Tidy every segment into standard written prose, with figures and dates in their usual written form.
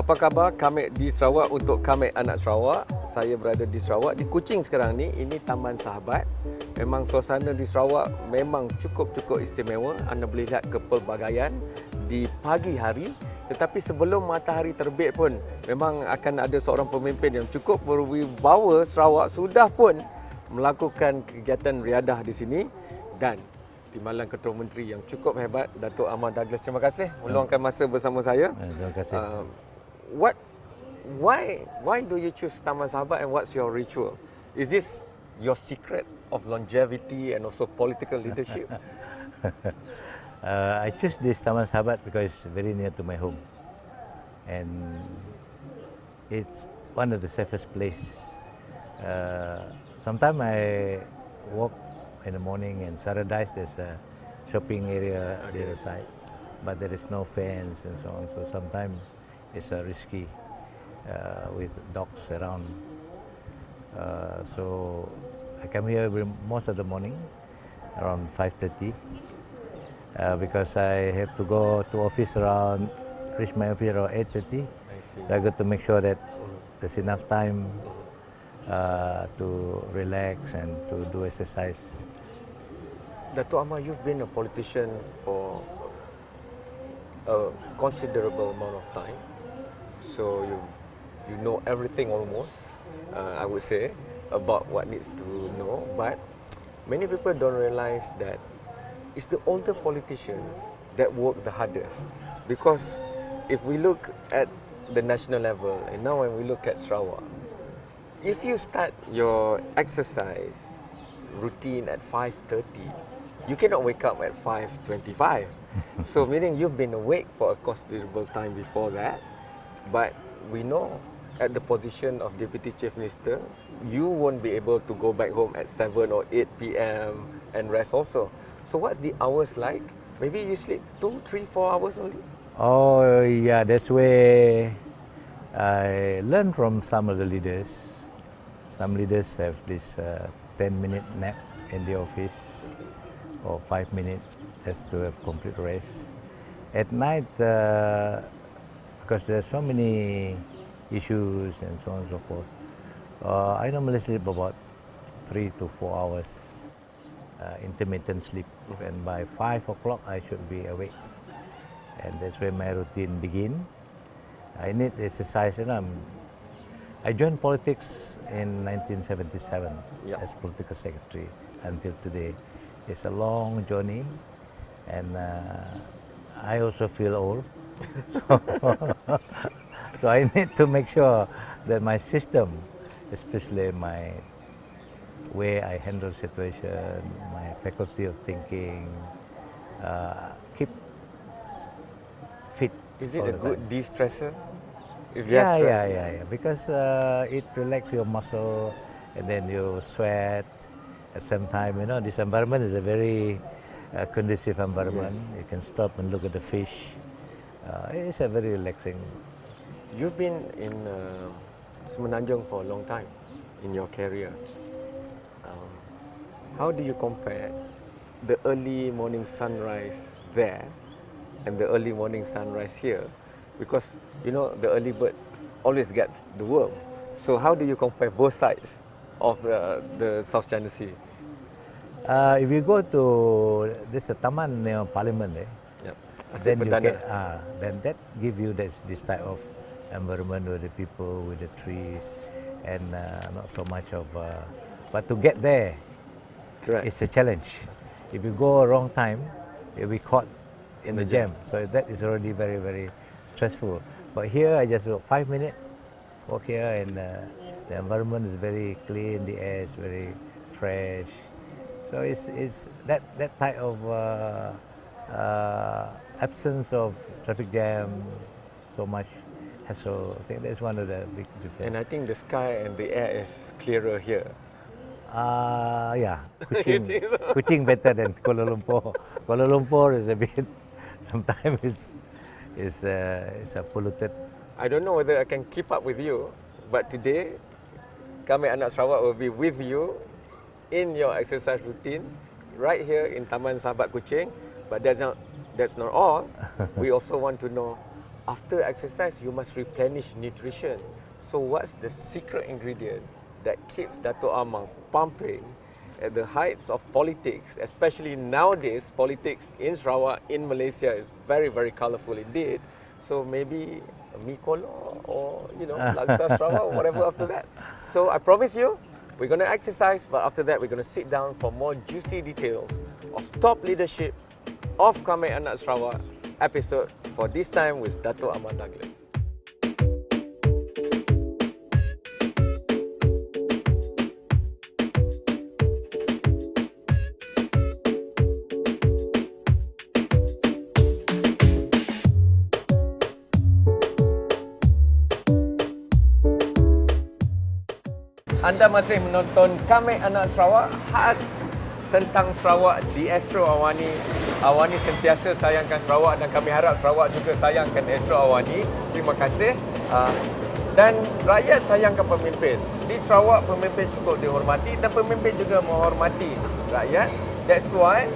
Apa khabar Kamek di Sarawak untuk Kamek Anak Sarawak? Saya berada di Sarawak, di Kuching sekarang ni. Ini Taman Sahabat. Memang suasana di Sarawak memang cukup istimewa. Anda boleh lihat kepelbagaian di pagi hari. Tetapi sebelum matahari terbit pun, memang akan ada seorang pemimpin yang cukup berwibawa Sarawak sudah pun melakukan kegiatan riadah di sini. Dan Timbalan Ketua Menteri yang cukup hebat, Datuk Amar. Terima kasih meluangkan masa bersama saya. Terima kasih. Why do you choose Taman Sahabat and what's your ritual? Is this your secret of longevity and also political leadership? I choose this Taman Sahabat because it's very near to my home, and it's one of the safest place. Sometimes I walk in the morning and Saturdays there's a shopping area on the other side, but there is no fence and so on. So sometimes it's risky with dogs around. So I come here most of the morning around 5:30 because I have to go to office reach my office around 8:30. So I got to make sure that there's enough time to relax and to do exercise. Datuk Amar, you've been a politician for a considerable amount of time. So you know everything almost, I would say, about what needs to know. But many people don't realize that it's the older politicians that work the hardest. Because if we look at the national level, and now when we look at Sarawak, if you start your exercise routine at 5:30, you cannot wake up at 5:25. So meaning you've been awake for a considerable time before that. But we know at the position of Deputy Chief Minister, you won't be able to go back home at 7 or 8 p.m. and rest also. So what's the hours like? Maybe you sleep 2, 3, 4 hours only? Oh yeah, that's where I learned from some of the leaders. Some leaders have this 10-minute nap in the office or 5 minutes just to have complete rest. At night, because there's so many issues and so on and so forth, I normally sleep about 3 to 4 hours, intermittent sleep, and by 5 o'clock I should be awake, and that's where my routine begin. I need exercise, and I joined politics in 1977 as political secretary until today. It's a long journey, and I also feel old. So I need to make sure that my system, especially my way I handle situation, my faculty of thinking, keep fit. Is it a good de-stressor? Yeah. Because it relaxes your muscle, and then you sweat. At the same time, this environment is a very conducive environment. Yes. You can stop and look at the fish. It's a very relaxing. You've been in Semenanjung for a long time in your career. How do you compare the early morning sunrise there and the early morning sunrise here? Because the early birds always get the worm. So how do you compare both sides of the South China Sea? If you go to this Taman near Parliament, then you get then that give you this type of environment with the people, with the trees, and not so much of. But to get there, correct, it's a challenge. If you go wrong time, you'll be caught in the jam. So that is already very stressful. But here I just walk 5 minutes, walk here, and the environment is very clean. The air is very fresh. So it's that type of absence of traffic jam, so much hassle. I think that's one of the big differences. And I think the sky and the air is clearer here. Yeah, Kuching better than Kuala Lumpur. Kuala Lumpur is a bit, sometimes it's polluted. I don't know whether I can keep up with you, but today, Kamek Anak Sarawak will be with you in your exercise routine right here in Taman Sahabat Kuching. But that's not all. We also want to know after exercise, you must replenish nutrition. So what's the secret ingredient that keeps Datuk Amar pumping at the heights of politics, especially nowadays, politics in Sarawak, in Malaysia is very, very colourful indeed. So maybe mi kolo or, laksa Sarawak or whatever after that. So I promise you, we're going to exercise, but after that, we're going to sit down for more juicy details of top leadership of Kamek Anak Sarawak episode for this time with Datuk Amar Douglas. Anda masih menonton Kamek Anak Sarawak khas tentang Sarawak di Astro Awani. Awani sentiasa sayangkan Sarawak dan kami harap Sarawak juga sayangkan Astro Awani. Terima kasih. Dan rakyat sayangkan pemimpin. Di Sarawak pemimpin cukup dihormati dan pemimpin juga menghormati rakyat. That's why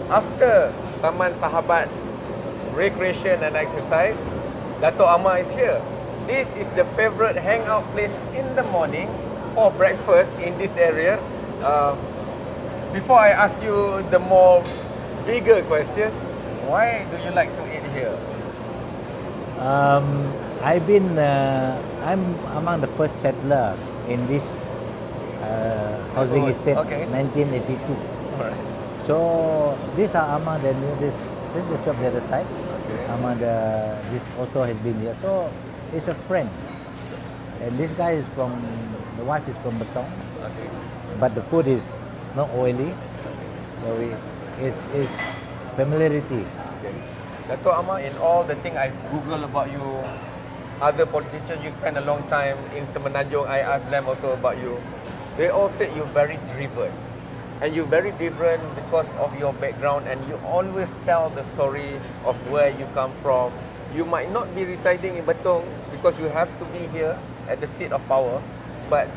after Taman Sahabat recreation and exercise, Datuk Amar is here. This is the favorite hangout place in the morning for breakfast in this area. Before I ask you the more bigger question, why do you like to eat here? I'm among the first settler in this housing estate, Okay. 1982. Alright. So these are among the new, this is the shop the other side. Okay. Among this also has been here. So it's a friend. And this guy is the wife is from Betong. Okay. But the food is not oily. So it's familiarity. Okay. Datuk Amar, in all the thing I've Googled about you, other politicians you spend a long time in Semenanjung, I asked them also about you. They all said you're very driven. And you're very different because of your background, and you always tell the story of where you come from. You might not be residing in Betong because you have to be here at the seat of power, but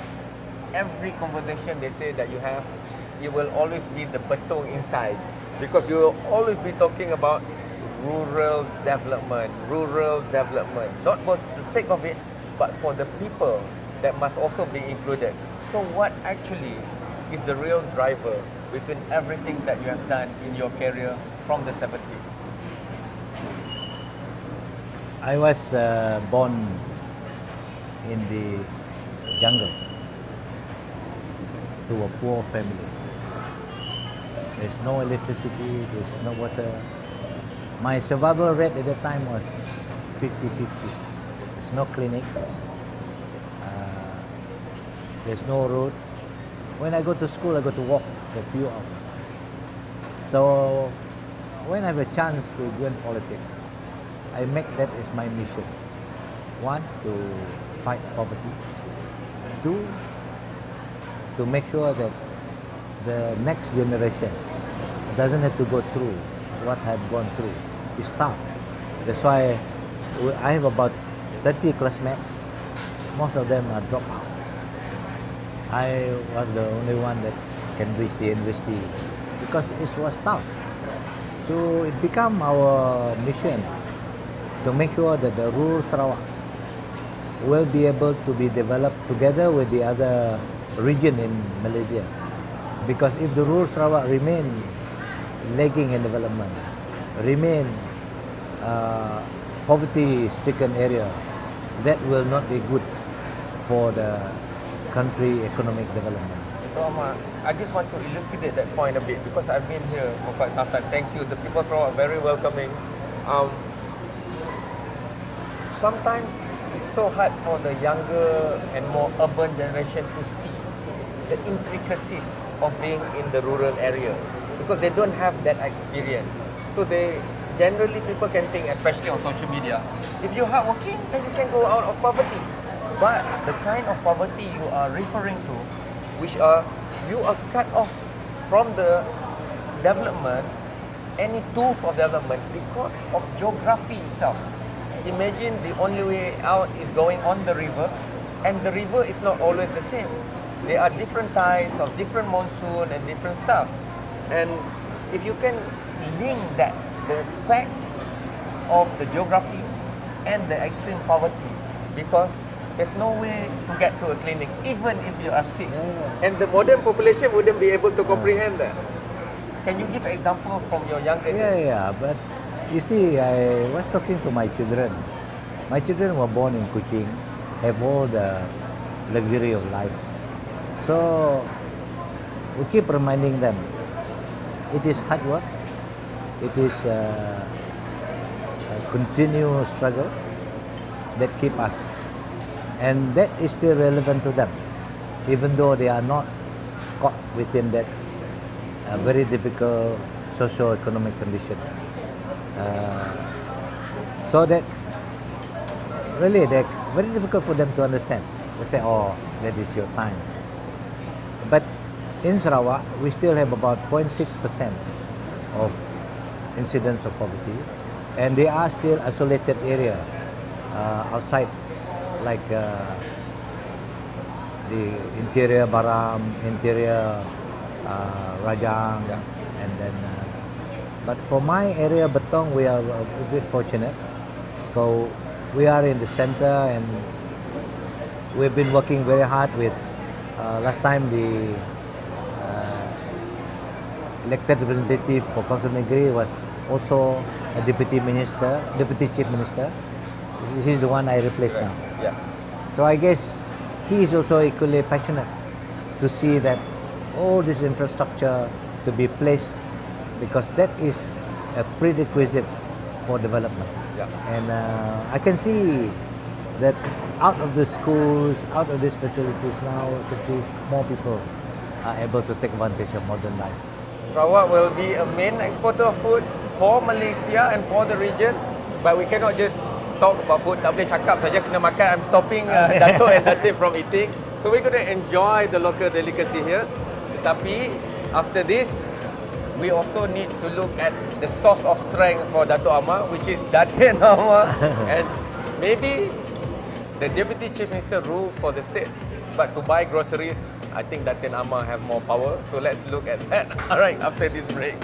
every conversation they say that you have, you will always be the Betong inside, because you will always be talking about rural development, not for the sake of it, but for the people that must also be included. So what actually is the real driver between everything that you have done in your career from the 70s? I was born in the jungle to a poor family. There's no electricity, there's no water. My survival rate at that time was 50-50. There's no clinic, there's no road. When I go to school, I go to walk for a few hours. So when I have a chance to join politics, I make that as my mission. One, to fight poverty. Two, to make sure that the next generation doesn't have to go through what I've gone through. It's tough. That's why I have about 30 classmates. Most of them are dropout. I was the only one that can reach the university because it was tough. So it became our mission to make sure that the rural Sarawak will be able to be developed together with the other region in Malaysia. Because if the rural Sarawak remain lagging in development, remain poverty-stricken area, that will not be good for the country economic development. Datuk Amar, I just want to elucidate that point a bit because I've been here for quite some time. Thank you. The people of Sarawak are very welcoming. Sometimes it's so hard for the younger and more urban generation to see the intricacies of being in the rural area because they don't have that experience. So they generally, people can think, especially on social media, if you're hardworking, then you can go out of poverty. But the kind of poverty you are referring to, which are you are cut off from the development, any tools of development because of geography itself. Imagine the only way out is going on the river, and the river is not always the same. There are different tides of different monsoon and different stuff. And if you can link that, the fact of the geography end the extreme poverty, because there's no way to get to a clinic even if you are sick. And the modern population wouldn't be able to comprehend that. Can you give examples from your younger days? Yeah, but you see, I was talking to my children. My children were born in Kuching, have all the luxury of life. So we keep reminding them, it is hard work, it is a continuous struggle that keep us. And that is still relevant to them, even though they are not caught within that very difficult socio-economic condition. So that really they're very difficult for them to understand. They say, oh, that is your time. But in Sarawak, we still have about 0.6% of incidents of poverty, and they are still isolated area outside, like the interior Baram, interior Rajang, and then. But for my area, Betong, we are a bit fortunate. So we are in the center, and we've been working very hard with. Last time the elected representative for Council Negeri was also a deputy chief minister. He's the one I replaced now. Yeah. So I guess he is also equally passionate to see that all this infrastructure to be placed, because that is a prerequisite for development. Yeah. And I can see that out of the schools, out of these facilities now, I can see more people are able to take advantage of modern life. Sarawak will be a main exporter of food for Malaysia and for the region, but we cannot just talk about food. Tak boleh cakap saja, kena makan. I'm stopping Datuk and Latif from eating. So we're going to enjoy the local delicacy here. Tetapi after this, we also need to look at the source of strength for Datuk Amar, which is Datin Amar. And maybe the Deputy Chief Minister rules for the state, but to buy groceries, I think Datin Amar have more power. So let's look at that. All right, after this break.